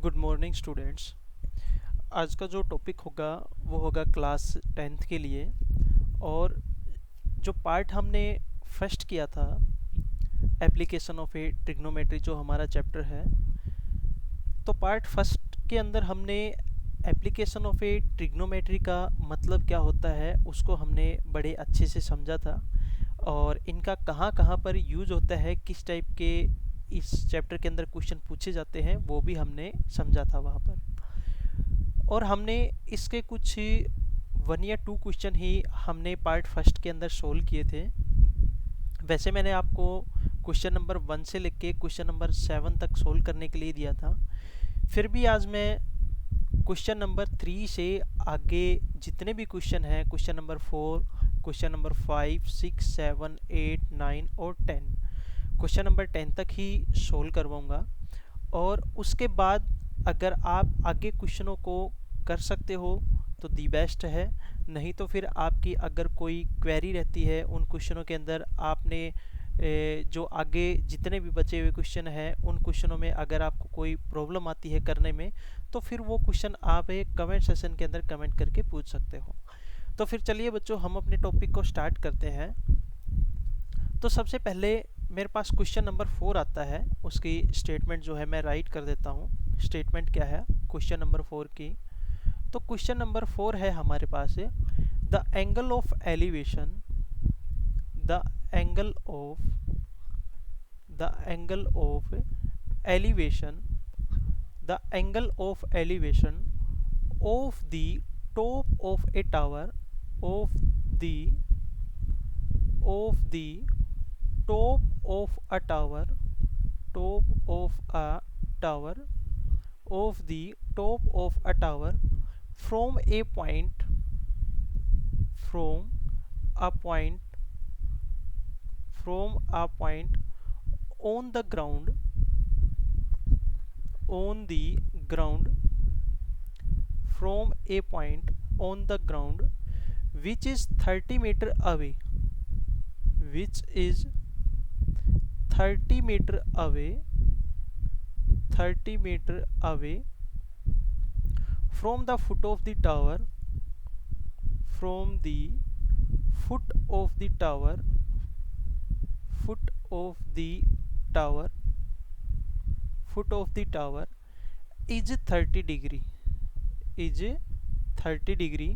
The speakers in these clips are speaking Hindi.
Good morning students. आज का जो टॉपिक होगा वो होगा क्लास 10th के लिए। और जो पार्ट हमने फर्स्ट किया था, एप्लीकेशन ऑफ ए ट्रिग्नोमेट्री, जो हमारा चैप्टर है, तो पार्ट फर्स्ट के अंदर हमने एप्लीकेशन ऑफ ए ट्रिग्नोमेट्री का मतलब क्या होता है उसको हमने बड़े अच्छे से समझा था। और इनका कहाँ कहाँ पर यूज होता है, किस टाइप के इस चैप्टर के अंदर क्वेश्चन पूछे जाते हैं, वो भी हमने समझा था वहाँ पर। और हमने इसके कुछ 1 या 2 क्वेश्चन ही हमने पार्ट फर्स्ट के अंदर सोल्व किए थे। वैसे मैंने आपको क्वेश्चन नंबर 1 से लेके क्वेश्चन नंबर 7 तक सोल्व करने के लिए दिया था। फिर भी आज मैं क्वेश्चन नंबर 3 से आगे जितने भी क्वेश्चन हैं, क्वेश्चन नंबर 4, क्वेश्चन नंबर 5, 6, 7, 8, 9 और 10, क्वेश्चन नंबर 10 तक ही सोल्व करवाऊँगा। और उसके बाद अगर आप आगे क्वेश्चनों को कर सकते हो तो दी बेस्ट है, नहीं तो फिर आपकी अगर कोई क्वेरी रहती है उन क्वेश्चनों के अंदर, आपने जो आगे जितने भी बचे हुए क्वेश्चन हैं उन क्वेश्चनों में अगर आपको कोई प्रॉब्लम आती है करने में, तो फिर वो क्वेश्चन आप एक कमेंट सेशन के अंदर कमेंट करके पूछ सकते हो। तो फिर चलिए बच्चों, हम अपने टॉपिक को स्टार्ट करते हैं। तो सबसे पहले मेरे पास क्वेश्चन नंबर 4 आता है, उसकी स्टेटमेंट जो है मैं राइट कर देता हूँ। स्टेटमेंट क्या है क्वेश्चन नंबर 4 की? तो क्वेश्चन नंबर 4 है हमारे पास, the angle of elevation, the angle of the angle of elevation the angle of elevation of the top of a tower, of the of the top of a tower, top of a tower, of the top of a tower, from a point, from a point, from a point on the ground, on the ground, from a point on the ground which is 30 meter away, which is 30 meter away, 30 meter away from the foot of the tower, from the foot of the tower, foot of the tower, foot of the tower is 30 degree, is 30 degree.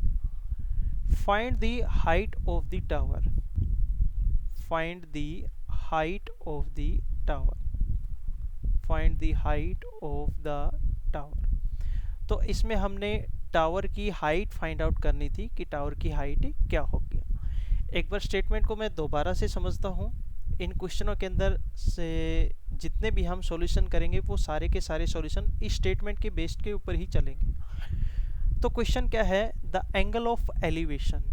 Find the height of the tower, find the height of the tower, find the height of the tower. तो इसमें हमने टावर की हाइट फाइंड आउट करनी थी कि टावर की हाइट क्या होगी। एक बार स्टेटमेंट को मैं दोबारा से समझता हूँ। इन क्वेश्चनों के अंदर से जितने भी हम सॉल्यूशन करेंगे वो सारे के सारे सॉल्यूशन इस स्टेटमेंट के बेस्ड के ऊपर ही चलेंगे। तो क्वेश्चन क्या है? The angle of elevation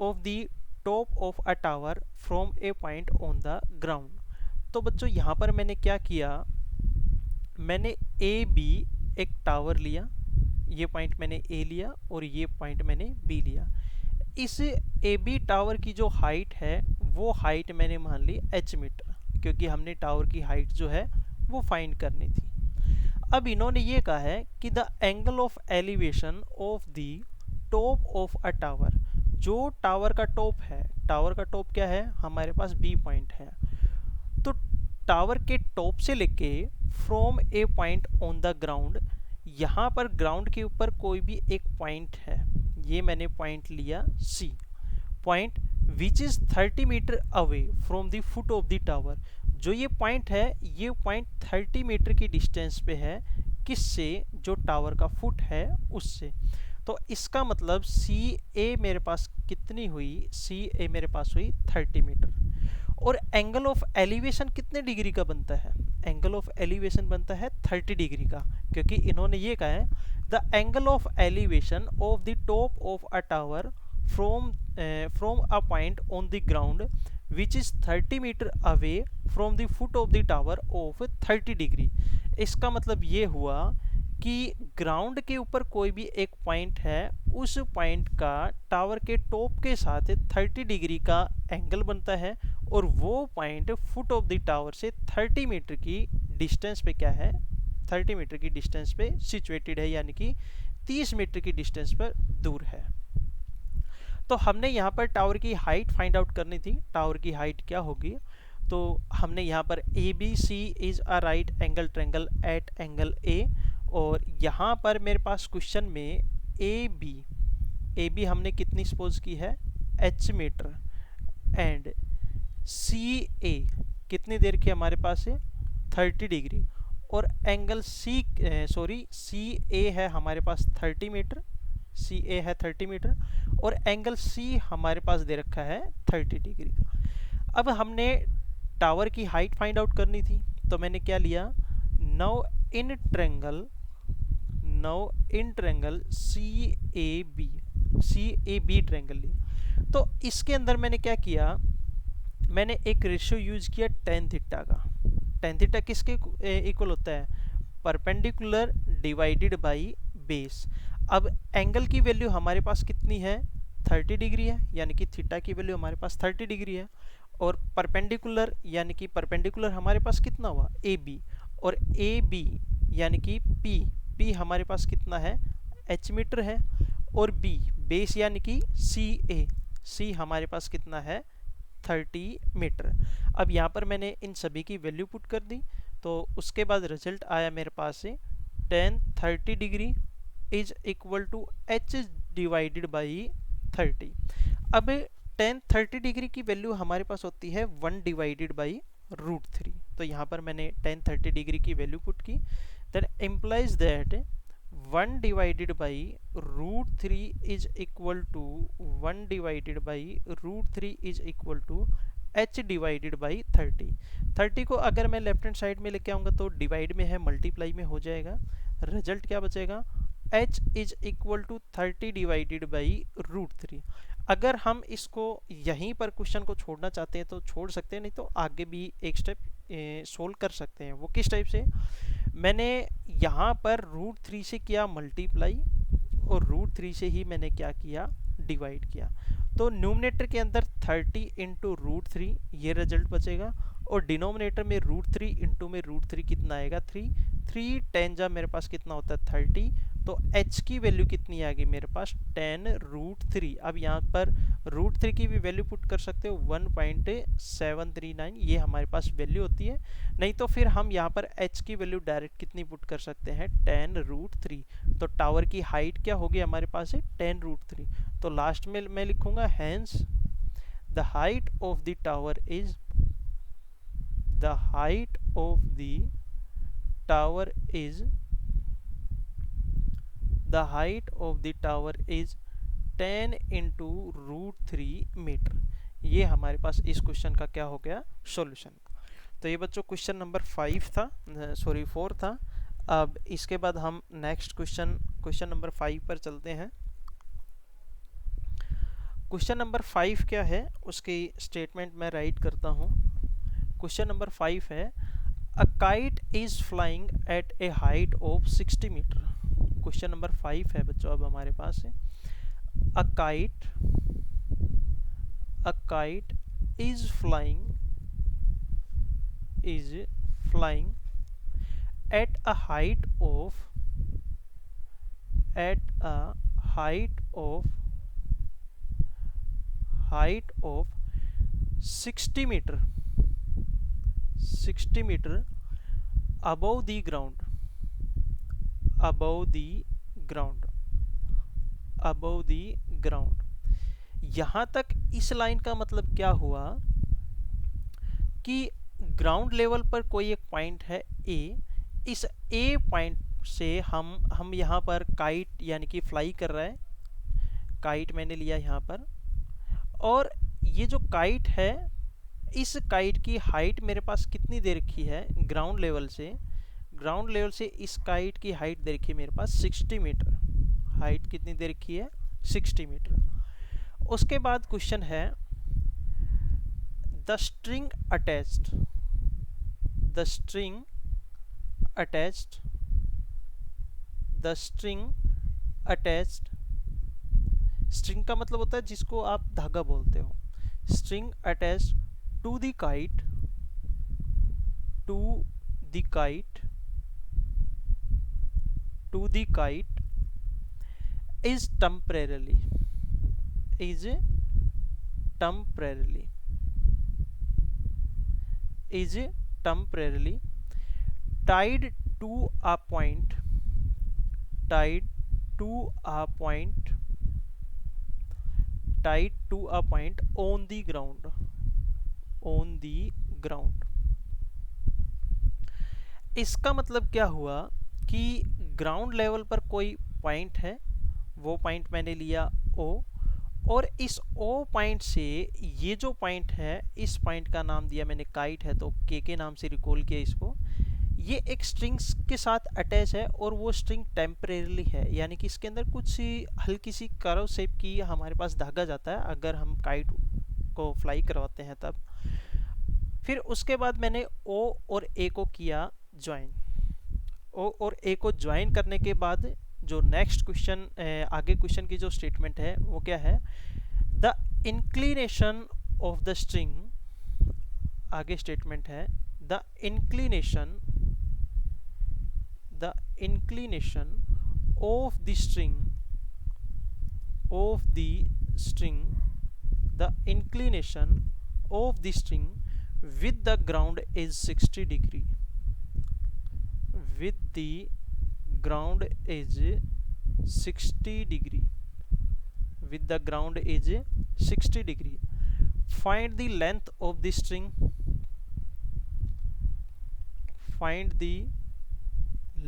of the top of a tower from A point on the ground. तो बच्चों यहाँ पर मैंने क्या किया, मैंने ए बी एक टावर लिया, ये पॉइंट मैंने ए लिया और ये पॉइंट मैंने बी लिया। इस ए बी टावर की जो हाइट है वो हाइट मैंने मान ली h मीटर, क्योंकि हमने टावर की हाइट जो है वो फाइंड करनी थी। अब इन्होंने ये कहा है कि the angle of elevation of the top of a tower, जो टावर का टॉप है, टावर का टॉप क्या है हमारे पास बी पॉइंट है, तो टावर के टॉप से लेके from A point on the ground, यहाँ पर ग्राउंड के ऊपर कोई भी एक पॉइंट है, ये मैंने पॉइंट लिया C point, which is 30 metre away from the foot of the tower. जो ये पॉइंट है, ये पॉइंट 30 मीटर की डिस्टेंस पे है, किससे? जो टावर का फुट है उससे। तो इसका मतलब सी ए मेरे पास कितनी हुई? सी ए मेरे पास हुई 30 मीटर। और एंगल ऑफ एलिवेशन कितने डिग्री का बनता है? एंगल ऑफ एलिवेशन बनता है 30 डिग्री का, क्योंकि इन्होंने ये कहा है the angle of elevation of the top of a tower from a point on the ground which is 30 metre away from the foot of the tower of 30 degree. इसका मतलब ये हुआ कि ग्राउंड के ऊपर कोई भी एक पॉइंट है, उस पॉइंट का टावर के टॉप के साथ 30 डिग्री का एंगल बनता है, और वो point foot of the tower से 30 मीटर की डिस्टेंस पे क्या है, 30 मीटर की डिस्टेंस पे सिचुएटेड है, यानी कि 30 मीटर की डिस्टेंस पर दूर है। तो हमने यहाँ पर टावर की हाइट फाइंड आउट करनी थी। टावर की हाइट क्या होगी, तो हमने यहाँ पर A B C is a right angle triangle at angle A, और यहाँ पर मेरे पास क्वेश्चन में ए बी हमने कितनी सपोज की है, एच मीटर, एंड सी ए कितनी देर की हमारे पास है, 30 डिग्री, और एंगल सी ए है हमारे पास 30 मीटर, सी ए है 30 मीटर, और एंगल सी हमारे पास दे रखा है 30 डिग्री। अब हमने टावर की हाइट फाइंड आउट करनी थी, तो मैंने क्या लिया, now in triangle C A B triangle लिया। तो इसके अंदर मैंने क्या किया, मैंने एक रेशियो यूज किया टेन थीटा का। टेन थीटा किसके इक्वल होता है, परपेंडिकुलर डिवाइडेड बाई बेस। अब एंगल की वैल्यू हमारे पास कितनी है, 30 डिग्री है, यानी कि थीटा की वैल्यू हमारे पास 30 डिग्री है, और परपेंडिकुलर यानी कि परपेंडिकुलर हमारे पास कितना हुआ, ए बी, और ए बी यानी कि पी हमारे पास कितना है, एच मीटर है, और बी बेस यानी कि सी हमारे पास कितना है, 30 मीटर। अब यहाँ पर मैंने इन सभी की वैल्यू पुट कर दी, तो उसके बाद रिजल्ट आया मेरे पास से tan 30 degree is equal to H divided by 30। अब टेन 30 डिग्री की वैल्यू हमारे पास होती है 1 डिवाइडेड बाई √3। तो यहाँ पर मैंने टेन 30 डिग्री की वैल्यू पुट की, that implies that 1 divided by √3 is equal to 1 divided by √3 is equal to h divided by 30 को अगर मैं लेफ्ट हैंड साइड में लेके आऊँगा तो डिवाइड में है, मल्टीप्लाई में हो जाएगा, रिजल्ट क्या बचेगा, h is equal to 30 divided by √3। अगर हम इसको यहीं पर क्वेश्चन को छोड़ना चाहते हैं तो छोड़ सकते हैं, नहीं तो आगे भी एक स्टेप सोल्व कर सकते हैं। वो किस टाइप से, मैंने यहाँ पर √3 से किया मल्टीप्लाई, और √3 से ही मैंने क्या किया, डिवाइड किया। तो न्यूमरेटर के अंदर 30 इंटू √3 ये रिजल्ट बचेगा, और डिनोमिनेटर में √3 इंटू में √3 कितना आएगा, 3 10 जा मेरे पास कितना होता है 30। तो h की वैल्यू कितनी आ गई मेरे पास, 10√3। अब यहाँ पर √3 की भी वैल्यू पुट कर सकते हो, 1.739 ये हमारे पास वैल्यू होती है। नहीं तो फिर हम यहाँ पर h की वैल्यू डायरेक्ट कितनी पुट कर सकते हैं, 10√3। तो टावर की हाइट क्या होगी हमारे पास है 10√3। तो लास्ट में मैं लिखूंगा hence the height of the tower is the height of the tower is 10 into √3 metre. ये हमारे पास इस क्वेश्चन का क्या हो गया, सॉल्यूशन। तो ये बच्चों क्वेश्चन नंबर 4 था। अब इसके बाद हम नेक्स्ट क्वेश्चन नंबर 5 पर चलते हैं। क्वेश्चन नंबर 5 क्या है उसकी स्टेटमेंट मैं राइट करता हूँ। क्वेश्चन नंबर 5 है, a kite is flying at a height of 60 metre. Question number 5 है बच्चों, अब हमारे पास है a kite is flying at a height of 60 metre above the ground। यहां तक इस लाइन का मतलब क्या हुआ कि ग्राउंड लेवल पर कोई एक पॉइंट है ए, इस ए पॉइंट से हम यहाँ पर काइट यानी कि फ्लाई कर रहा है, काइट मैंने लिया यहाँ पर, और ये जो काइट है इस काइट की हाइट मेरे पास कितनी दे रखी है, ग्राउंड लेवल से इस काइट की हाइट दे रखी है मेरे पास 60 मीटर। हाइट कितनी दे रखी है, 60 मीटर। उसके बाद क्वेश्चन है, द स्ट्रिंग अटैच्ड, स्ट्रिंग का मतलब होता है जिसको आप धागा बोलते हो, string attached to the kite, to the kite, to the kite is temporarily, is temporarily, is temporarily tied to a point, tied to a point, tied to a point on the ground, on the ground. इसका मतलब क्या हुआ कि ग्राउंड लेवल पर कोई पॉइंट है, वो पॉइंट मैंने लिया ओ, और इस ओ पॉइंट से ये जो पॉइंट है, इस पॉइंट का नाम दिया मैंने काइट है, तो के नाम से रिकॉल किया इसको। ये एक स्ट्रिंग्स के साथ अटैच है और वो स्ट्रिंग टेम्परेरली है, यानी कि इसके अंदर कुछ हल्की सी कर्व शेप की हमारे पास धागा जाता है अगर हम काइट को फ्लाई करवाते हैं तब। फिर उसके बाद मैंने ओ और ए को किया ज्वाइन। ओ और ए को ज्वाइन करने के बाद जो नेक्स्ट क्वेश्चन, आगे क्वेश्चन की जो स्टेटमेंट है वो क्या है, the inclination of the string, आगे स्टेटमेंट है the inclination, the inclination of the string, of the string, the inclination of the string with the ground is 60 degree, with the ground is 60 degree, with the ground is 60 degree. Find the length of the string, find the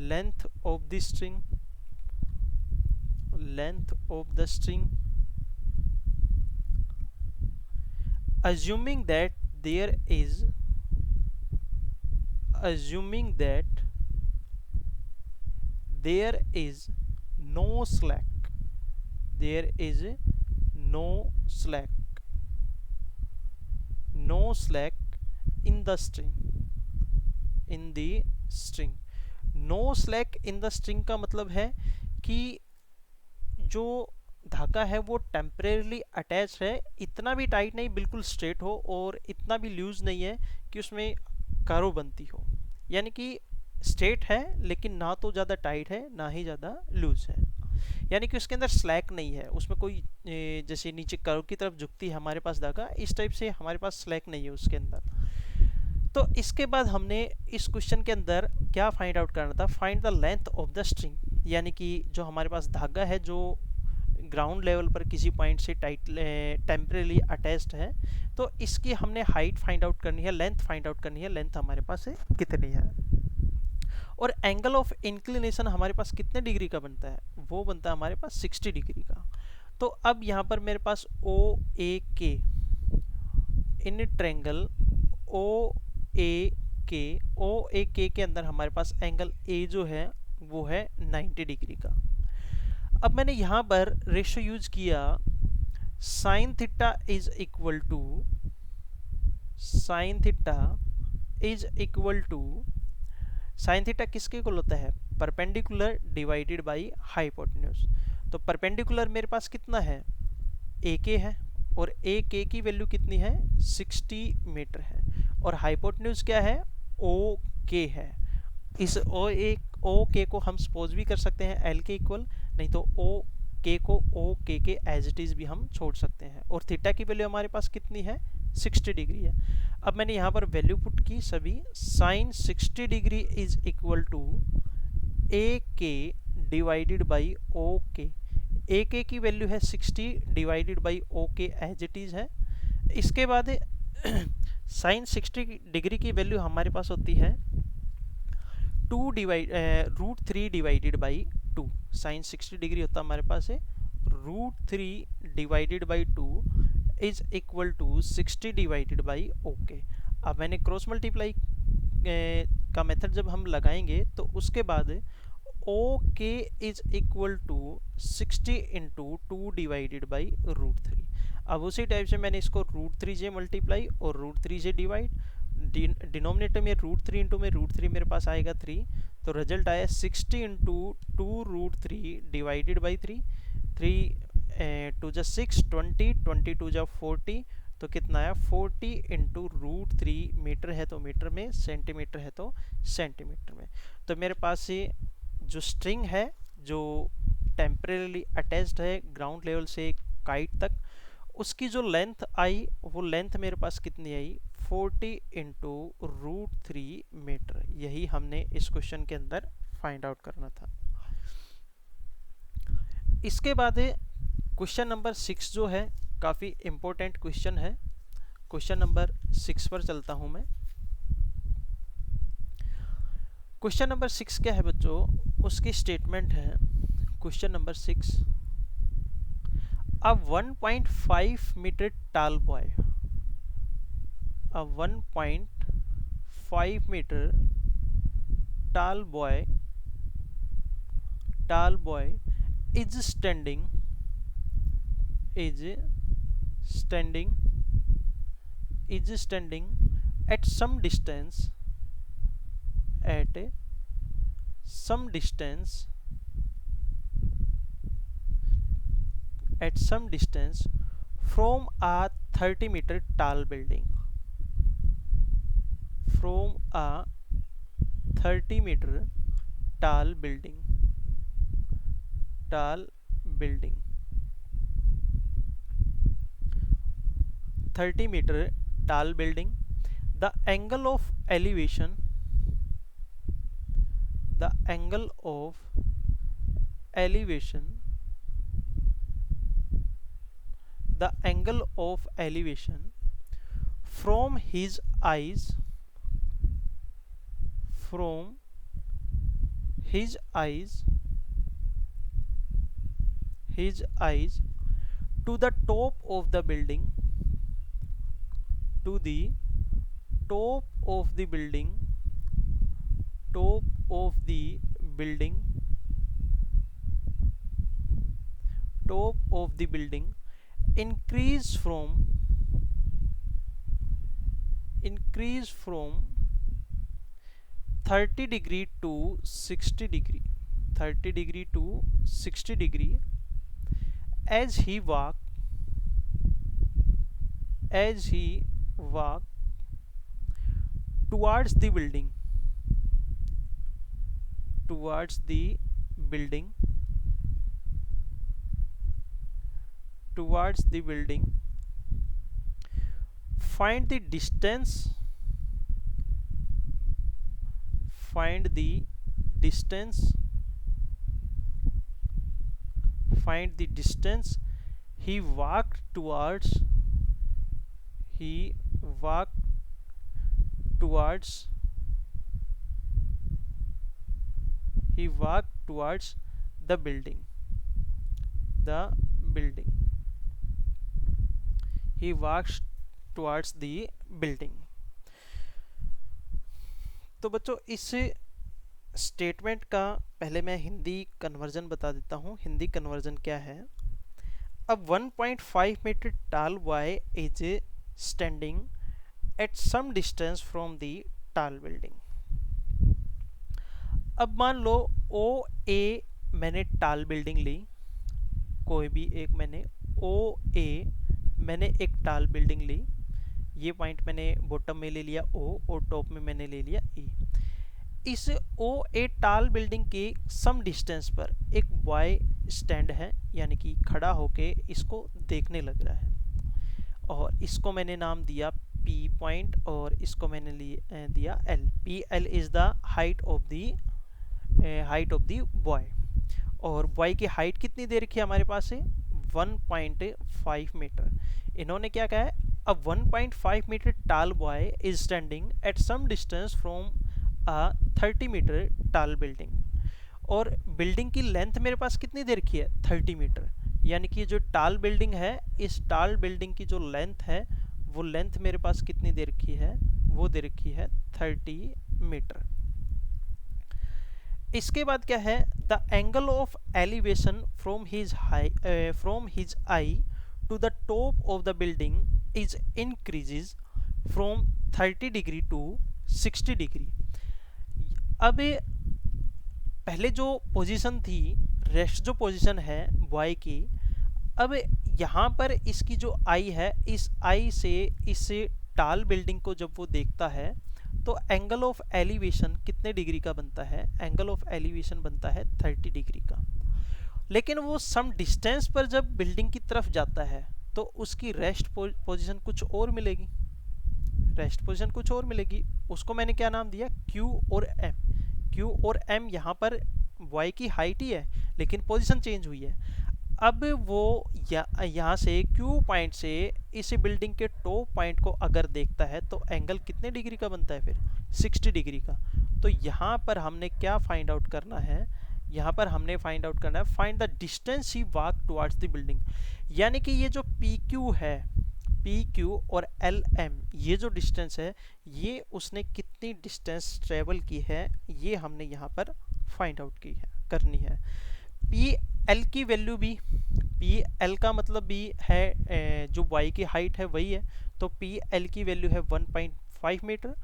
length of the string, length of the string, assuming that there is, assuming that there is no slack, there is no slack, no slack in the string, in the string. No slack in the string का मतलब है कि जो धागा है वो टेम्परेरली अटैच है, इतना भी टाइट नहीं बिल्कुल स्ट्रेट हो और इतना भी लूज नहीं है कि उसमें कर्व बनती हो, यानी कि स्ट्रेट है लेकिन ना तो ज़्यादा टाइट है ना ही ज़्यादा लूज है, यानी कि उसके अंदर स्लैक नहीं है, उसमें कोई जैसे नीचे कर्व की तरफ झुकती है हमारे पास धागा, इस टाइप से हमारे पास स्लैक नहीं है उसके अंदर। तो इसके बाद हमने इस क्वेश्चन के अंदर क्या फाइंड आउट करना था, find the length of the string, यानी कि जो हमारे पास धागा है जो ग्राउंड लेवल पर किसी पॉइंट से टाइट टेम्परेली अटैच्ड है, तो इसकी हमने हाइट फाइंड आउट करनी है, लेंथ फाइंड आउट करनी है, लेंथ हमारे पास है कितनी है, और एंगल ऑफ इंक्लिनेशन हमारे पास कितने डिग्री का बनता है, वो बनता है हमारे पास 60 डिग्री का। तो अब यहाँ पर मेरे पास ओ ए के, इन ट्रेंगल ओ ए के अंदर हमारे पास एंगल ए जो है वो है 90 डिग्री का। अब मैंने यहाँ पर रेशो यूज किया sine theta is equal to, sine theta is equal to, sine theta किसके इक्वल होता है, परपेंडिकुलर डिवाइडेड बाई हाइपोटेन्यूज। तो परपेंडिकुलर मेरे पास कितना है, ए के है, और ए के की वैल्यू कितनी है 60 मीटर है, और हाइपोटेन्यूज क्या है ओ के है। इस ओ के को हम सपोज भी कर सकते हैं एल के इक्वल, नहीं तो ओ के को ओ के एज इट इज भी हम छोड़ सकते हैं, और थीटा की वैल्यू हमारे पास कितनी है 60 डिग्री है। अब मैंने यहाँ पर वैल्यू पुट की सभी, sine 60 degree is equal to A K divided by ओ के, ए के की वैल्यू है 60 डिवाइडेड बाई ओ के एज इट इज है। इसके बाद साइन 60 डिग्री की वैल्यू हमारे पास होती है √3 डिवाइडेड बाई 2, साइन 60 डिग्री होता है हमारे पास है √3 divided by 2 is equal to 60 divided by okay. अब मैंने क्रॉस मल्टीप्लाई का मेथड जब हम लगाएंगे तो उसके बाद O K is equal to 60 into 2 divided by √3। अब उसी टाइप से मैंने इसको √3 से मल्टीप्लाई और √3 से डिवाइड, डिनोमिनेटर में √3 इंटू में √3 मेरे पास आएगा 3, तो रिजल्ट आया 60 इंटू 2√3 डिवाइडेड बाई 3, 3 2 जा 6, 20, 22 जा 40, तो कितना आया 40 इंटू रूट 3, मीटर है तो मीटर में, सेंटीमीटर है तो सेंटीमीटर में। तो मेरे पास ये जो स्ट्रिंग है जो टेम्परेली अटैच्ड है ग्राउंड लेवल से काइट तक, उसकी जो लेंथ आई वो लेंथ मेरे पास कितनी आई 40 इंटू रूट 3 मीटर। यही हमने इस क्वेश्चन के अंदर फाइंड आउट करना था। इसके बाद क्वेश्चन नंबर 6 जो है काफ़ी इम्पोर्टेंट क्वेश्चन है। क्वेश्चन नंबर 6 पर चलता हूं मैं। क्वेश्चन नंबर 6 क्या है बच्चों, उसकी स्टेटमेंट है question number 6, a 1.5 metre tall boy, a 1.5 meter tall boy is standing at some distance from a 30-meter tall building, from a 30-meter tall building 30-meter tall building. The angle of elevation from his eyes to the top of the building increase from 30 degree to 60 degree as he walk towards the building find the distance he walked towards the building he walks towards the building। तो बच्चों इस स्टेटमेंट का पहले मैं हिंदी कन्वर्जन बता देता हूँ। हिंदी कन्वर्जन क्या है, अब 1.5 metre tall boy is standing at some distance from the tall building। अब मान लो ओ ए मैंने टाल बिल्डिंग ली, कोई भी एक मैंने मैंने एक टाल बिल्डिंग ली, ये पॉइंट मैंने बॉटम में ले लिया ओ और टॉप में मैंने ले लिया ए। इस ओ ए टाल बिल्डिंग के सम डिस्टेंस पर एक बॉय स्टैंड है, यानी कि खड़ा होके इसको देखने लग रहा है, और इसको मैंने नाम दिया पी पॉइंट और इसको मैंने दिया L. P L is the height of the boy, और बॉय की हाइट कितनी दे रखी है हमारे पास है 1.5 मीटर। इन्होंने क्या कहा है, अब 1.5 metre tall boy is standing at some distance from a 30 metre tall building, और बिल्डिंग की लेंथ मेरे पास कितनी दे रखी है 30 मीटर, यानी कि जो टाल बिल्डिंग है इस टाल बिल्डिंग की जो लेंथ है वो लेंथ मेरे पास कितनी दे रखी है, वो दे रखी है 30 मीटर। इसके बाद क्या है, the angle of elevation from his eye to the top of the building is increases from 30 degree to 60 degree. अब पहले जो पोजीशन थी, रेस्ट जो पोजीशन है बॉय की, अब यहाँ पर इसकी जो आई है, इस आई से इस टाल बिल्डिंग को जब वो देखता है तो एंगल ऑफ एलिवेशन कितने डिग्री का बनता है? एंगल ऑफ एलिवेशन बनता है 30 डिग्री का। लेकिन वो सम डिस्टेंस पर जब बिल्डिंग की तरफ जाता है तो उसकी रेस्ट पोजीशन कुछ और मिलेगी, रेस्ट पोजीशन कुछ और मिलेगी। उसको मैंने क्या नाम दिया? Q और M। Q और M यहाँ पर y की हाइट ही है लेकिन पोजीशन चेंज हुई है। अब वो यहाँ से Q पॉइंट से इस बिल्डिंग के टॉप पॉइंट को अगर देखता है तो एंगल कितने डिग्री का बनता है फिर? 60 डिग्री का। तो यहाँ पर हमने क्या फाइंड आउट करना है? यहाँ पर हमने फाइंड आउट करना है find the distance he walk towards the building. यानी कि ये जो PQ है, PQ और LM, ये जो डिस्टेंस है ये उसने कितनी डिस्टेंस ट्रेवल की है, ये हमने यहाँ पर फाइंड आउट की है, करनी है। PL की वैल्यू भी, PL का मतलब भी है जो y की हाइट है वही है, तो PL की वैल्यू है 1.5 मीटर।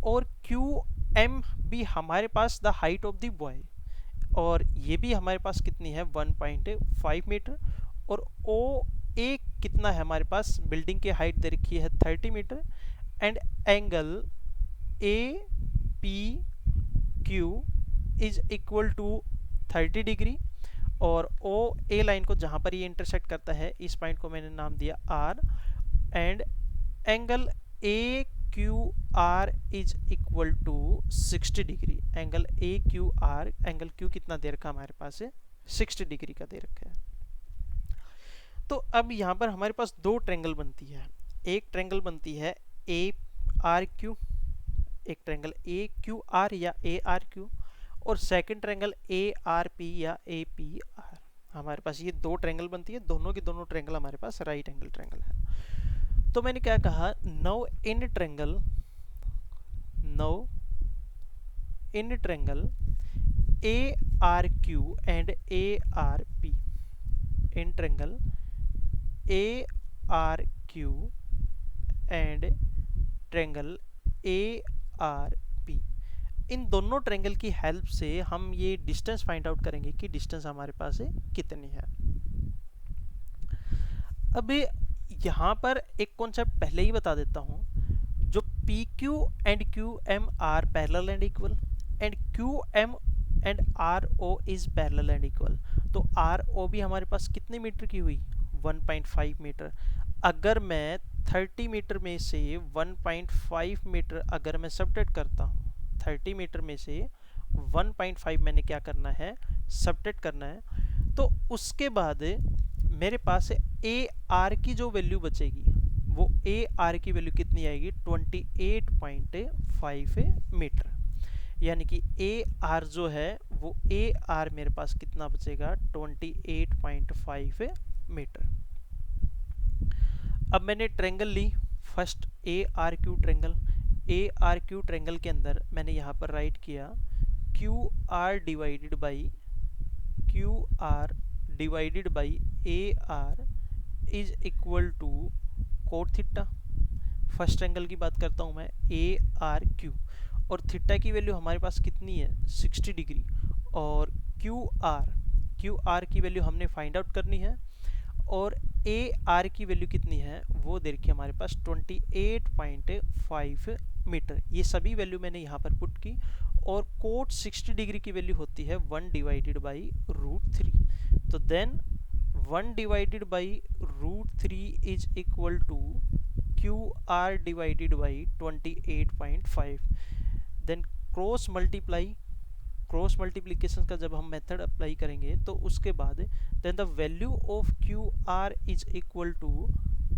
और QM भी हमारे पास the height of the boy, और ये भी हमारे पास कितनी है? 1.5 मीटर। और OA कितना है हमारे पास? बिल्डिंग की हाइट दे रखी है 30 metre. And angle APQ is equal to 30 degree. और OA लाइन को जहाँ पर ये इंटरसेक्ट करता है, इस पॉइंट को मैंने नाम दिया R। And angle AQR is equal to 60 degree. Angle AQR, angle Q कितना दे रखा हमारे पास है? 60 डिग्री का दे रखा है। तो अब यहाँ पर हमारे पास दो ट्रेंगल बनती है। एक ट्रेंगल बनती है ARQ, एक ट्रेंगल AQR या ARQ, और सेकंड ट्रेंगल ARP या APR। हमारे पास ये दो ट्रेंगल बनती है, दोनों की दोनों ट्रेंगल हमारे पास राइट एंगल ट्रेंगल है। तो मैंने क्या कहा? Now in triangle ARQ and ARP, in triangle ARQ and triangle ARP, इन दोनों ट्रेंगल की हेल्प से हम ये डिस्टेंस फाइंड आउट करेंगे कि डिस्टेंस हमारे पास कितनी है। अब यहाँ पर एक कॉन्सेप्ट पहले ही बता देता हूँ, जो PQ and QM are parallel and equal, and QM and RO is parallel and equal. तो RO भी हमारे पास कितने मीटर की हुई? 1.5 मीटर। अगर मैं 30 मीटर में से 1.5 मीटर अगर मैं सबट्रैक्ट करता हूँ, 30 मीटर में से 1.5 मैंने क्या करना है? सबट्रैक्ट करना है। तो उसके बाद मेरे पास AR की जो वैल्यू बचेगी, वो AR की वैल्यू कितनी आएगी? 28.5 मीटर। यानी कि AR जो है वो AR मेरे पास कितना बचेगा? 28.5 मीटर। अब मैंने ट्रेंगल ली, first ARQ triangle. ARQ triangle के अंदर मैंने यहाँ पर राइट किया QR divided by AR is equal to cot theta. First triangle की बात करता हूँ मैं, ARQ, और थीटा की वैल्यू हमारे पास कितनी है? 60 डिग्री। और QR की वैल्यू हमने फाइंड आउट करनी है, और AR की वैल्यू कितनी है? वो दे रखी है हमारे पास 28.5 मीटर। ये सभी वैल्यू मैंने यहाँ पर पुट की, और कोट 60 डिग्री की वैल्यू होती है 1 डिवाइडेड बाई √3। तो then 1 divided by √3 is equal to QR divided by 28.5। Then cross multiplication का जब हम मेथड अप्लाई करेंगे तो उसके बाद then the value of QR is equal to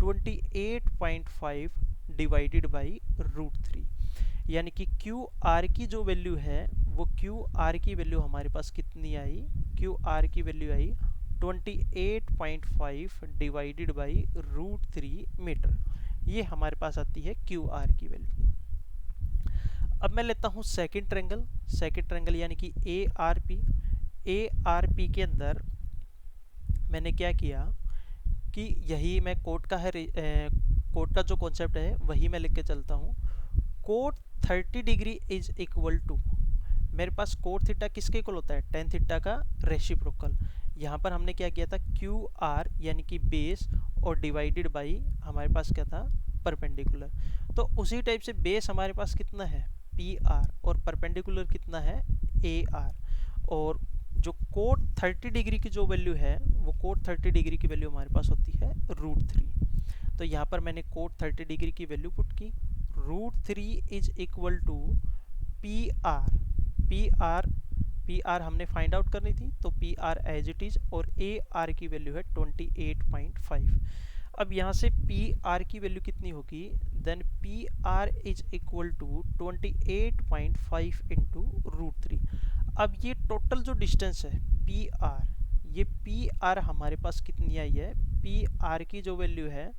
28.5 divided by √3। यानी कि QR की जो वैल्यू है वो QR की वैल्यू हमारे पास कितनी आई? QR की वैल्यू आई 28.5 डिवाइडेड बाई √3 मीटर। ये हमारे पास आती है QR की वैल्यू। अब मैं लेता हूँ सेकंड ट्रेंगल यानी कि ARP के अंदर मैंने क्या किया कि यही मैं कोट का जो कॉन्सेप्ट है वही मैं लिख के चलता हूँ। Cot 30 degree is equal to, मेरे पास कोट थीटा किसके इक्वल होता है? टेन थीटा का रेसिप्रोकल। यहाँ पर हमने क्या किया था, क्यू आर यानी कि बेस और डिवाइडेड बाई हमारे पास क्या था, परपेंडिकुलर। तो उसी टाइप से बेस हमारे पास कितना है, पी आर, और परपेंडिकुलर कितना है, ए आर। और जो कोट 30 डिग्री की जो वैल्यू है, वो कोट 30 डिग्री की वैल्यू हमारे पास होती है √3। तो यहाँ पर मैंने कोट 30 डिग्री की वैल्यू पुट की, √3 is equal to P R. P R हमने फाइंड आउट करनी थी, तो P R as it is, और ए आर की वैल्यू है 28.5। अब यहाँ से पी आर की वैल्यू कितनी होगी, then P R is equal to 28.5 into √3। अब ये टोटल जो डिस्टेंस है पी आर, ये पी आर हमारे पास कितनी आई है, पी आर की जो वैल्यू है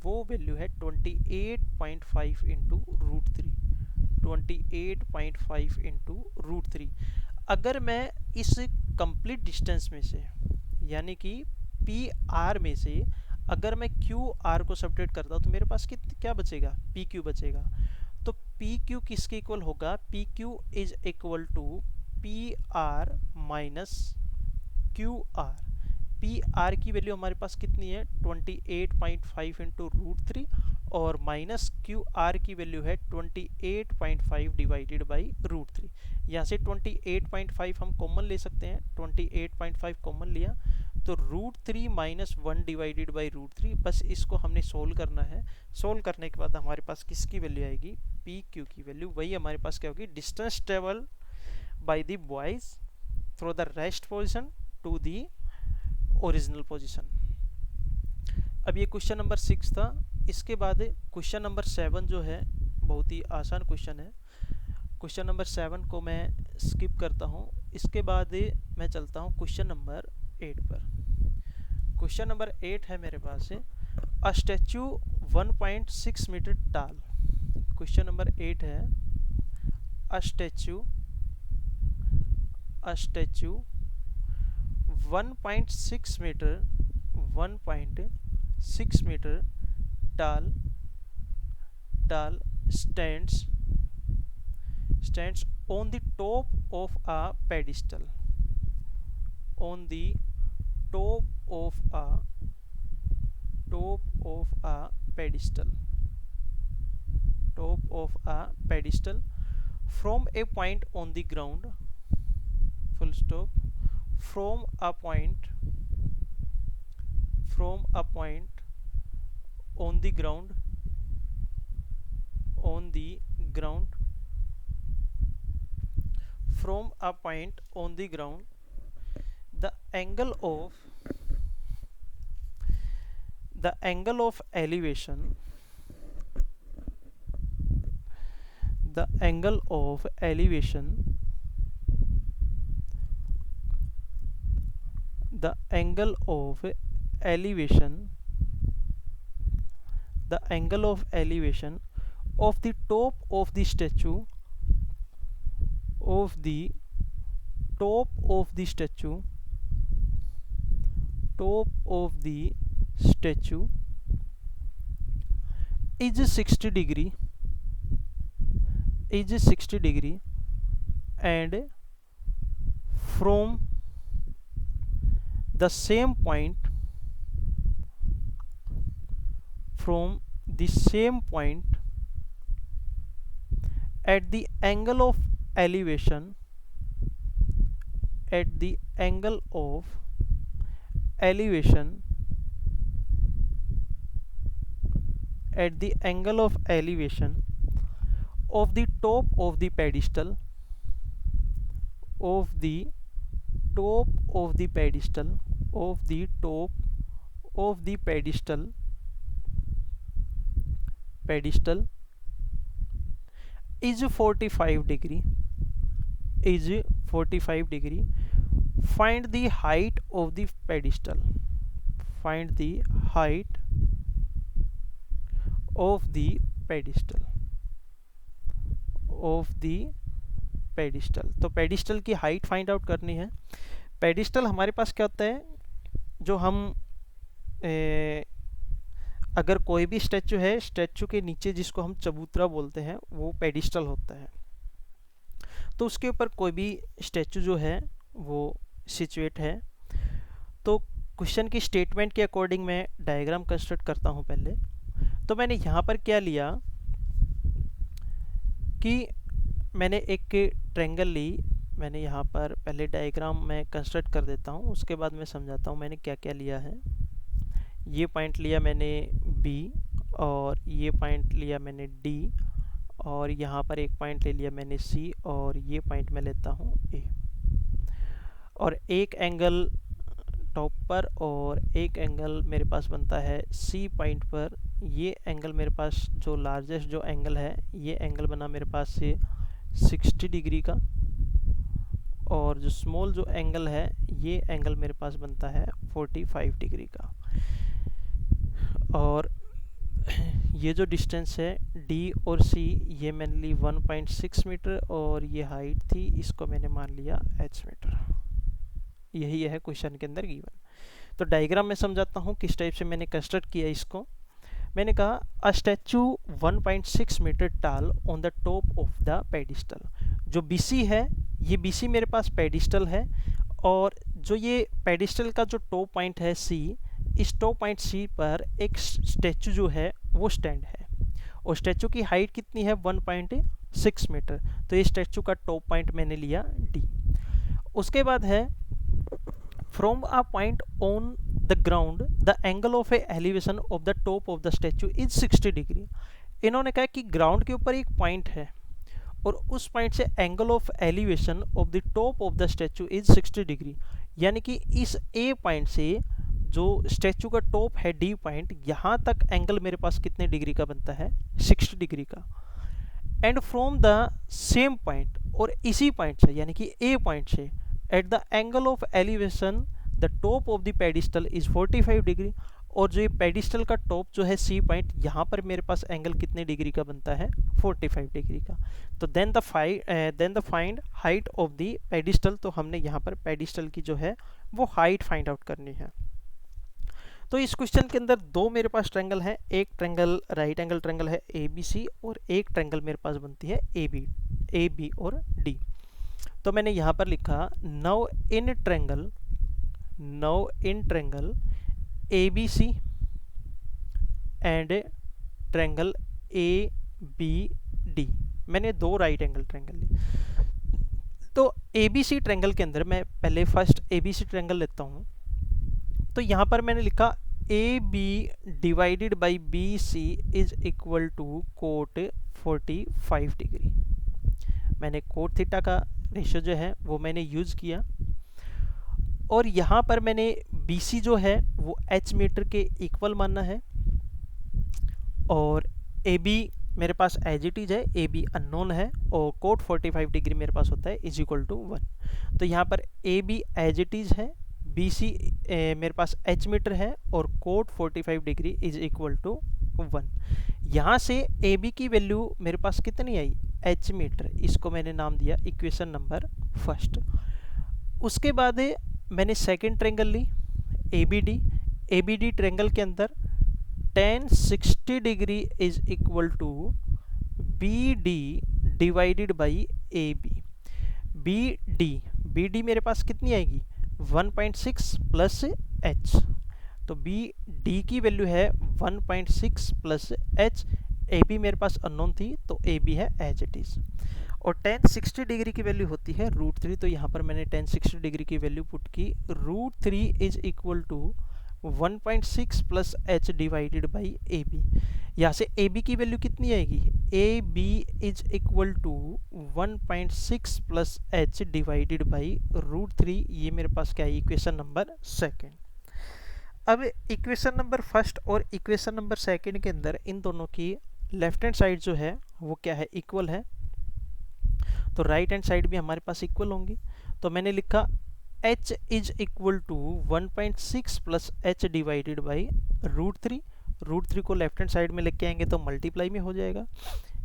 वो वैल्यू है 28.5 इंटू √3। 28.5 इंटू √3। अगर मैं इस कंप्लीट डिस्टेंस में से, यानी कि पी आर में से अगर मैं क्यू आर को सब्ट्रैक्ट करता हूँ, तो मेरे पास क्या बचेगा, पी क्यू बचेगा। तो पी क्यू किसके इक्वल होगा, P Q is equal to P R minus Q R. P R की वैल्यू हमारे पास कितनी है, 28.5 इंटू √3, और माइनस क्यू आर की वैल्यू है 28.5 डिवाइडेड बाई √3। यहाँ से 28.5 हम कॉमन ले सकते हैं, 28.5 कॉमन लिया तो √3 माइनस 1 डिवाइडेड बाई √3। बस इसको हमने सोल्व करना है। सोल्व करने के बाद हमारे पास किसकी वैल्यू आएगी, पी क्यू की वैल्यू। वही हमारे पास क्या होगी, distance travel by the boys through the rest position to the original position. अब ये क्वेश्चन नंबर 6 था। इसके बाद क्वेश्चन नंबर 7 जो है बहुत ही आसान क्वेश्चन है। क्वेश्चन नंबर 7 को मैं स्किप करता हूँ। इसके बाद मैं चलता हूँ क्वेश्चन नंबर 8 पर। क्वेश्चन नंबर 8 है मेरे पास, a statue 1.6 metre tall. Question number 8 है, a statue 1.6 metre tall stands on the top of a pedestal. On the top of a pedestal from a point on the ground, full stop, from a point on the ground, from a point on the ground, the angle of elevation, of the top of the statue, is 60 degree, and from the same point at the angle of elevation, of the top of the pedestal, is 45 degree. Find the height of the pedestal. तो पेडिस्टल की हाइट फाइंड आउट करनी है। पेडिस्टल हमारे पास क्या होता है, जो हम अगर कोई भी स्टैचू है, स्टैचू के नीचे जिसको हम चबूतरा बोलते हैं, वो पेडिस्टल होता है। तो उसके ऊपर कोई भी स्टैचू जो है वो सिचुएट है, तो क्वेश्चन की स्टेटमेंट के अकॉर्डिंग मैं डायग्राम कंस्ट्रक्ट करता हूँ पहले। तो मैंने यहाँ पर क्या लिया कि मैंने एक ट्रायंगल ली। मैंने यहाँ पर पहले डायग्राम में कंस्ट्रक्ट कर देता हूँ, उसके बाद मैं समझाता हूँ मैंने क्या क्या लिया है। ये पॉइंट लिया मैंने B, और ये पॉइंट लिया मैंने D, और यहाँ पर एक पॉइंट ले लिया मैंने C, और ये पॉइंट मैं लेता हूँ A। और एक एंगल टॉप पर और एक एंगल मेरे पास बनता है C पॉइंट पर। ये एंगल मेरे पास जो लार्जेस्ट जो एंगल है, ये एंगल बना मेरे पास से 60 डिग्री का, और जो स्मॉल जो एंगल है ये एंगल मेरे पास बनता है 45 डिग्री का। और ये जो डिस्टेंस है D और C, ये मैंने ली 1.6 मीटर, और ये हाइट थी, इसको मैंने मान लिया h मीटर। यही है क्वेश्चन के अंदर गिवन। तो डायग्राम में समझाता हूँ किस टाइप से मैंने कंस्ट्रक्ट किया इसको। मैंने कहा अ स्टैचू 1.6 मीटर टाल on the top of the pedestal. जो BC है, ये BC मेरे पास पेडिस्टल है, और जो ये पेडिस्टल का जो टॉप पॉइंट है C, इस टॉप पॉइंट C पर एक स्टैचू जो है वो स्टैंड है, और स्टैचू की हाइट कितनी है 1.6 मीटर। तो ये स्टैचू का टॉप पॉइंट मैंने लिया D। उसके बाद है from a point on the ground the angle of A elevation of the top of the statue is 60 degree. इन्होंने कहा कि ग्राउंड के ऊपर एक पॉइंट है, और उस पॉइंट से angle of elevation of the top of the statue is 60 degree. यानी कि इस A पॉइंट से जो स्टैचू का टॉप है D पॉइंट, यहाँ तक एंगल मेरे पास कितने डिग्री का बनता है 60 डिग्री का। And from the same point, और इसी पॉइंट से यानी कि A पॉइंट से at the angle of elevation the top of the pedestal is 45 degree. और जो ये पेडिस्टल का टॉप जो है C पॉइंट, यहाँ पर मेरे पास एंगल कितने डिग्री का बनता है 45 डिग्री का। तो then the find height of the pedestal. तो हमने यहाँ पर पेडिस्टल की जो है वो हाइट फाइंड आउट करनी है। तो इस क्वेश्चन के अंदर दो मेरे पास ट्रायंगल है, एक ट्रायंगल राइट एंगल ट्रायंगल है ABC, और एक ट्रायंगल मेरे पास बनती है AB और D। तो मैंने यहाँ पर लिखा now in triangle ABC and triangle ABD। मैंने दो राइट एंगल ट्रायंगल लिए। तो ABC ट्रायंगल के अंदर मैं पहले फर्स्ट ABC ट्रायंगल लेता हूँ। तो यहाँ पर मैंने लिखा AB divided by BC is equal to cot 45 degree. मैंने कोट थीटा का रेशियो जो है वो मैंने यूज़ किया, और यहाँ पर मैंने BC जो है वो h मीटर के इक्वल मानना है, और AB मेरे पास एज इट इज है, AB अननोन है, और कोट 45 डिग्री मेरे पास होता है इज इक्वल टू 1। तो यहाँ पर AB एज इट इज है, BC मेरे पास h मीटर है, और cot 45 degree is equal to 1। यहाँ से AB की वैल्यू मेरे पास कितनी आई h मीटर, इसको मैंने नाम दिया इक्वेशन नंबर फर्स्ट। उसके बाद मैंने सेकंड ट्रायंगल ली ABD ट्रायंगल के अंदर tan 60 degree is equal to BD divided by AB। BD मेरे पास कितनी आएगी 1.6 प्लस h। तो BD की वैल्यू है 1.6 प्लस h। AB मेरे पास अननोन थी, तो AB है एज इट इज। और tan 60 डिग्री की वैल्यू होती है √3। तो यहाँ पर मैंने tan 60 डिग्री की वैल्यू पुट की, √3 is equal to 1.6 plus h divided by AB। यहाँ से AB की वैल्यू कितनी आएगी, AB is equal to 1.6 plus h divided by √3। ये मेरे पास क्या है इक्वेशन नंबर सेकेंड। अब इक्वेशन नंबर फर्स्ट और इक्वेशन नंबर सेकेंड के अंदर इन दोनों की लेफ्ट हैंड साइड जो है वो क्या है इक्वल है, तो राइट हैंड साइड भी हमारे पास इक्वल होंगी। तो मैंने लिखा h is equal to 1.6 plus h divided by √3 को लेफ्ट हैंड साइड में लेके आएंगे तो मल्टीप्लाई में हो जाएगा।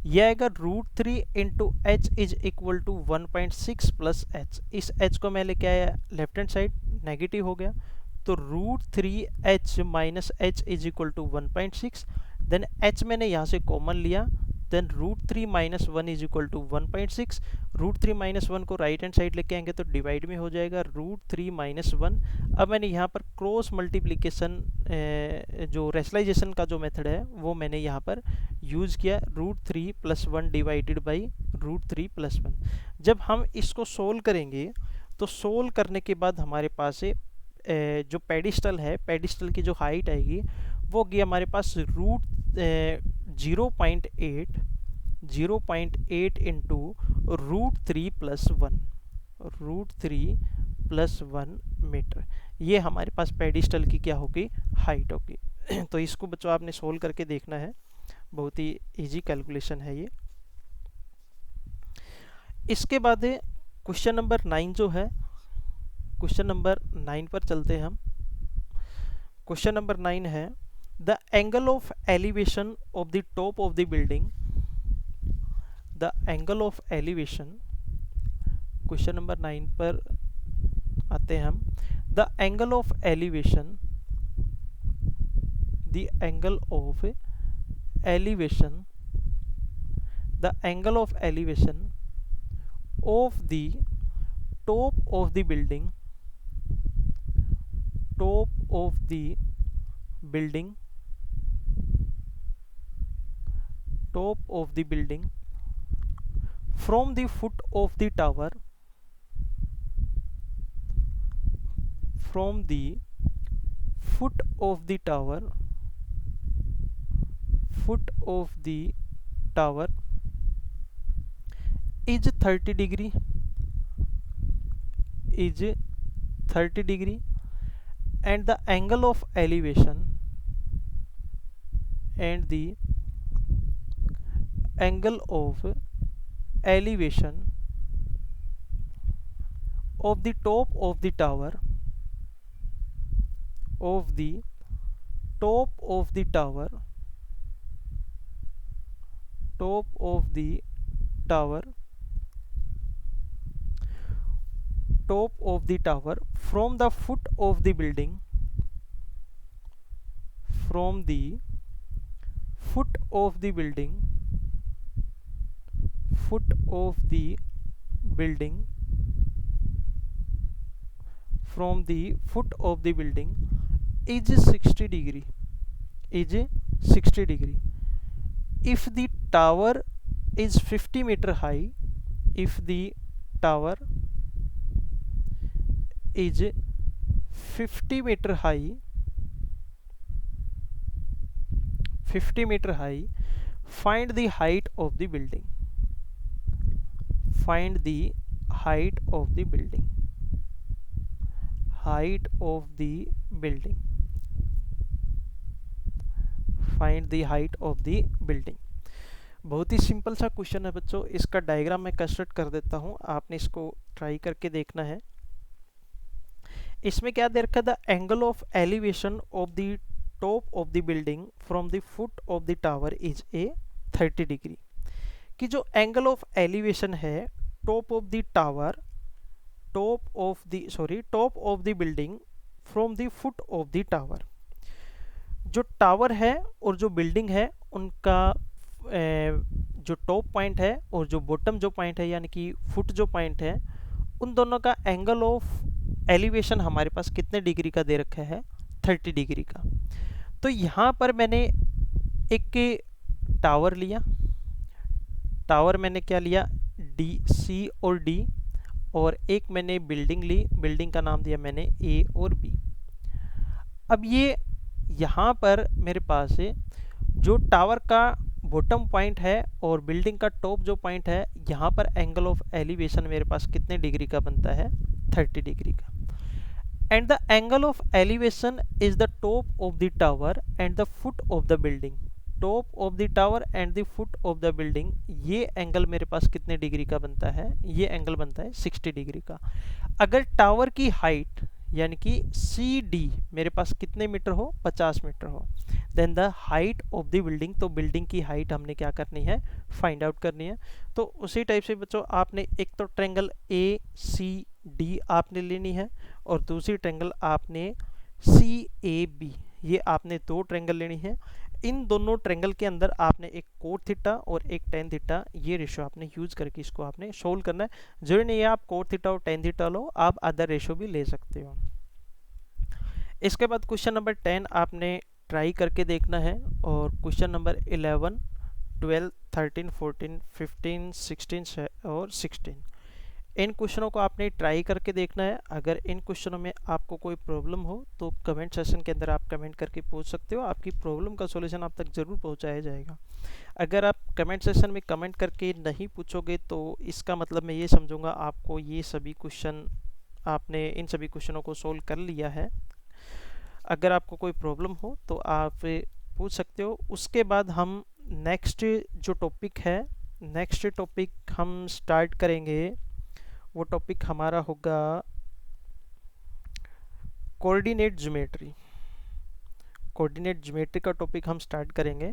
यह आएगा √3 into h is equal to 1.6 plus h। इस h को मैं लेके आया लेफ्ट हैंड साइड, नेगेटिव हो गया, तो √3h minus h is equal to 1.6। Then h मैंने यहाँ से कॉमन लिया, then √3 minus 1 is equal to 1.6। √3 minus 1 को राइट हैंड साइड लेके आएंगे तो डिवाइड में हो जाएगा √3 माइनस 1। अब मैंने यहाँ पर क्रॉस मल्टीप्लिकेशन जो रेशनलाइजेशन का जो मेथड है वो मैंने यहाँ पर यूज़ किया, √3 प्लस 1 डिवाइडेड बाई √3 प्लस 1। जब हम इसको सोल्व करेंगे तो सोल्व करने के बाद हमारे पास जो पेडिस्टल है, पेडिस्टल की जो हाइट आएगी वो होगी हमारे पास √0.8 इंटू √3 प्लस 1, √3 प्लस 1 मीटर। ये हमारे पास पेडिस्टल की क्या होगी, हाइट होगी। तो इसको बच्चों आपने सोल्व करके देखना है, बहुत ही इजी कैलकुलेशन है ये। इसके बाद क्वेश्चन नंबर 9 जो है, क्वेश्चन नंबर 9 पर चलते हैं हम। क्वेश्चन नंबर 9 है the angle of elevation of the top of the building, the angle of elevation. Question number 9 पर आते हैं हम। The angle of elevation, the angle of elevation, the angle of elevation of the top of the building, top of the building, top of the building from the foot of the tower, from the foot of the tower, foot of the tower is 30 degree, is 30 degree, and the angle of elevation, and the angle of elevation of the top of the tower, of the top of the tower, top of the tower, top of the tower from the foot of the building, from the foot of the building, foot of the building, from the foot of the building is 60 degree, is 60 degree. If the tower is 50 meter high, if the tower is 50 meter high, 50 meter high, find the height of the building, find the height of the building, height of the building, find the height of the building। बहुत ही सिंपल सा क्वेश्चन है बच्चों, इसका डायग्राम मैं कंस्ट्रक्ट कर देता हूँ, आपने इसको ट्राई करके देखना है। इसमें क्या दे रखा है, the angle of elevation of the top of the building from the foot of the tower is a 30 degree. कि जो एंगल ऑफ एलिवेशन है top of the tower, top of the building from the foot of the tower, जो टावर है और जो बिल्डिंग है उनका जो टॉप पॉइंट है और जो बॉटम जो पॉइंट है यानी कि फुट जो पॉइंट है, उन दोनों का एंगल ऑफ एलिवेशन हमारे पास कितने डिग्री का दे रखा है, 30 डिग्री का। तो यहाँ पर मैंने एक टावर लिया, टावर मैंने क्या लिया, डी, सी और डी, और एक मैंने बिल्डिंग ली, बिल्डिंग का नाम दिया मैंने ए और बी। अब ये यहाँ पर मेरे पास है जो टावर का बॉटम पॉइंट है और बिल्डिंग का टॉप जो पॉइंट है, यहाँ पर एंगल ऑफ एलिवेशन मेरे पास कितने डिग्री का बनता है, 30 डिग्री का। And the angle of elevation is the top of the tower and the foot of the building, top of the tower and the foot of the building, ये एंगल मेरे पास कितने डिग्री का बनता है, ये एंगल बनता है 60 डिग्री का। अगर टावर की हाइट यानी कि सी डी मेरे पास कितने मीटर हो, 50 मीटर हो, then the height of the building, तो बिल्डिंग की हाइट हमने क्या करनी है, फाइंड आउट करनी है। तो उसी टाइप से बच्चों आपने एक तो ट्रायंगल ए सी डी आपने लेनी है और दूसरी ट्रायंगल आपने सी ए बी, ये आपने दो ट्रायंगल लेनी है। इन दोनों ट्रेंगल के अंदर आपने एक कोट थीटा और एक टेन थीटा ये रेशो आपने यूज करके इसको आपने सोल्व करना है। जरूरी नहीं है आप कोट थीटा और टेन थीटा लो, आप अदर रेशो भी ले सकते हो। इसके बाद क्वेश्चन नंबर 10 आपने ट्राई करके देखना है, और क्वेश्चन नंबर 11, 12, 13, 14, 15, 16 और 16, इन क्वेश्चनों को आपने ट्राई करके देखना है। अगर इन क्वेश्चनों में आपको कोई प्रॉब्लम हो तो कमेंट सेशन के अंदर आप कमेंट करके पूछ सकते हो, आपकी प्रॉब्लम का सॉल्यूशन आप तक ज़रूर पहुंचाया जाएगा। अगर आप कमेंट सेशन में कमेंट करके नहीं पूछोगे तो इसका मतलब मैं ये समझूंगा आपको ये सभी क्वेश्चन, आपने इन सभी क्वेश्चनों को सोल्व कर लिया है। अगर आपको कोई प्रॉब्लम हो तो आप पूछ सकते हो। उसके बाद हम नेक्स्ट जो टॉपिक है, नेक्स्ट टॉपिक हम स्टार्ट करेंगे, वो टॉपिक हमारा होगा कोऑर्डिनेट ज्योमेट्री। कोऑर्डिनेट ज्योमेट्री का टॉपिक हम स्टार्ट करेंगे।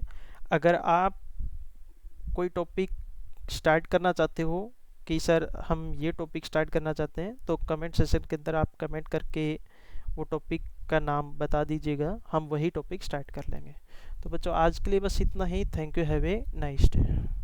अगर आप कोई टॉपिक स्टार्ट करना चाहते हो कि सर हम ये टॉपिक स्टार्ट करना चाहते हैं, तो कमेंट सेशन के अंदर आप कमेंट करके वो टॉपिक का नाम बता दीजिएगा, हम वही टॉपिक स्टार्ट कर लेंगे। तो बच्चों आज के लिए बस इतना ही। Thank you, have a nice day.